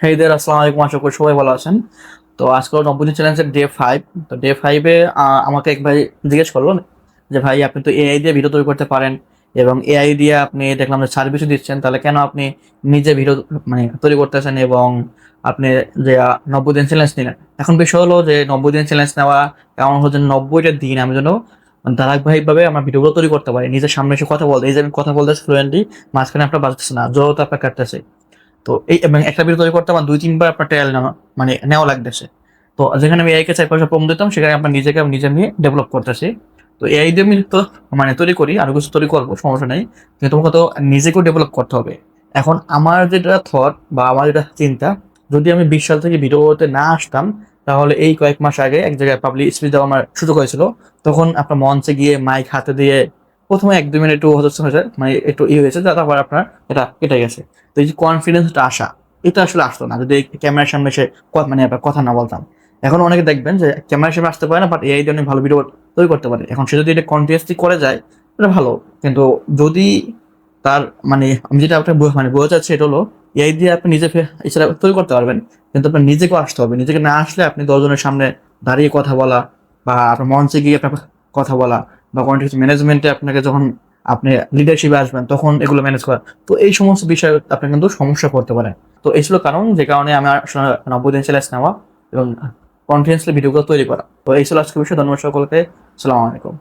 হেইদের আসসালামু আলাইকুম, আশা করি সবাই ভালো আছেন। তো আজকে 90 দিন চ্যালেঞ্জের ডে 5। তো ডে 5-এ আমাকে এক ভাই জিজ্ঞেস করলো যে ভাই, আপনি তো এআই দিয়ে ভিডিও তৈরি করতে পারেন এবং এআই দিয়ে আপনি দেখলাম যে সার্ভিসও দিচ্ছেন, তাহলে কেন আপনি নিজে ভিডিও মানে তৈরি করতেছেন এবং আপনি যে 90 দিন চ্যালেঞ্জ নিলেন। এখন বিষয় হলো যে 90 দিন চ্যালেঞ্জ নেওয়া এমন হচ্ছে 90টা দিন আমি যেন ধারাবাহিকভাবে আমার ভিডিওগুলো তৈরি করতে পারি, নিজের সামনে এসে কথা বলতে। এই যে আমি কথা বলতেছি ফ্লুয়েন্টলি, মাঝখানে আপনার বাজতেছে না, জড়তা আপনার কাটতেছে। তো এই এবং একটা ভিডিও তৈরি করতে আমার ২-৩ বার আপনার ট্রায়াল নেওয়া মানে নেওয়া লাগতেছে। তো যেখানে আমি এআই কে ৪-৫ বার প্রম্পট দিতাম, সেখানে আপনার নিজেকে আমি নিজে নিয়ে ডেভেলপ করতেছি। তো এআই দিয়ে আমি তো মানে তৈরি করি, আরো কিছু তৈরি করবো, সমস্যা নেই। কিন্তু তোমাকে তো নিজেকেও ডেভেলপ করতে হবে। এখন আমার যেটা থট বা আমার যেটা চিন্তা, যদি আমি ২০ সাল থেকে ভিডিওতে না আসতাম, তাহলে এই কয়েক মাস আগে এক জায়গায় পাবলিক স্পিচ দেওয়া আমার সুযোগ হয়েছিল। তখন আপনার মঞ্চে গিয়ে মাইক হাতে দিয়ে ১ম এ ১-২ মিনিট একটু হতাশ হয়েছে, মানে একটু হয়েছে, তারপর আপনার এটা কেটে গেছে। তো এই যে কনফিডেন্সটা আসা, এটা আসলে আসতো না যদি ক্যামেরার সামনে এসে মানে আপনার কথা না বলতাম। এখন অনেকে দেখবেন যে ক্যামেরার সামনে আসতে পারে না, বাট এআই দিয়ে অনেক ভালো ভিডিও তৈরি করতে পারে। এখন সে যদি এটা কন্টিনিউয়াসলি করে যায়, এটা ভালো। কিন্তু যদি তার মানে আমি যেটা আপনাকে মানে বোঝা যাচ্ছে, এটা হলো এআই দিয়ে আপনি নিজে এছাড়া তৈরি করতে পারবেন, কিন্তু আপনার নিজেকেও আসতে হবে। নিজেকে না আসলে আপনি ১০ জনের সামনে দাঁড়িয়ে কথা বলা বা আপনার মঞ্চে গিয়ে আপনার কথা বলা বা কোনো কিছু ম্যানেজমেন্টে আপনাকে যখন আপনি লিডারশিপে আসবেন, তখন এগুলো ম্যানেজ করা, তো এই সমস্ত বিষয়ে আপনি কিন্তু সমস্যা পড়তে পারেন। তো এই ছিল কারণ, যে কারণে আমার আসলে 90 দিন চ্যালেঞ্জ নেওয়া এবং কনফিডেন্সলি ভিডিওগুলো তৈরি করা। তো এই ছিল আজকের বিষয়। ধন্যবাদ সকলকে। আসসালামু আলাইকুম।